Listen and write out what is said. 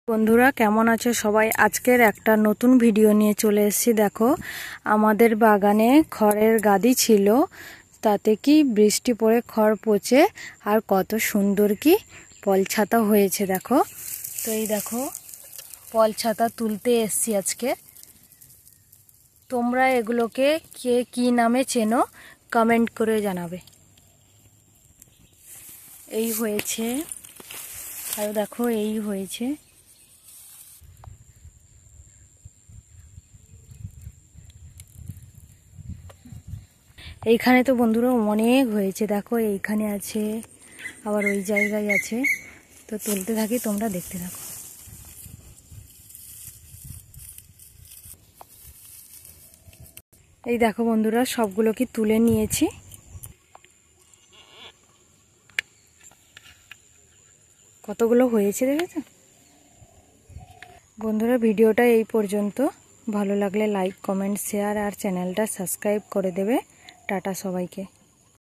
বন্ধুরা কেমন আছো সবাই? আজকের একটা নতুন ভিডিও নিয়ে চলে এসেছি। দেখো আমাদের বাগানে খড়ের গাদি ছিল, তাতে কি বৃষ্টি পড়ে খড় পচে আর কত সুন্দর কি পলছাতা হয়েছে দেখো। তো এই দেখো পলছাতা তুলতে এসেছি আজকে। তোমরা এগুলোকে কে কি নামে চেনো কমেন্ট করে জানাবে। এই হয়েছে, আর দেখো এই হয়েছে। এইখানে তো বন্ধুরা অনেক হয়েছে, দেখো এইখানে আছে, আবার ওই জায়গায় আছে। তো তুলতে থাকি, তোমরা দেখতে থাকো। এই দেখো বন্ধুরা সবগুলো কি তুলে নিয়েছি। কতগুলো হয়েছে দেখেছো বন্ধুরা? ভিডিওটা এই পর্যন্ত। ভালো লাগলে লাইক, কমেন্ট, শেয়ার আর চ্যানেলটা সাবস্ক্রাইব করে দেবে। টাটা সবাইকে।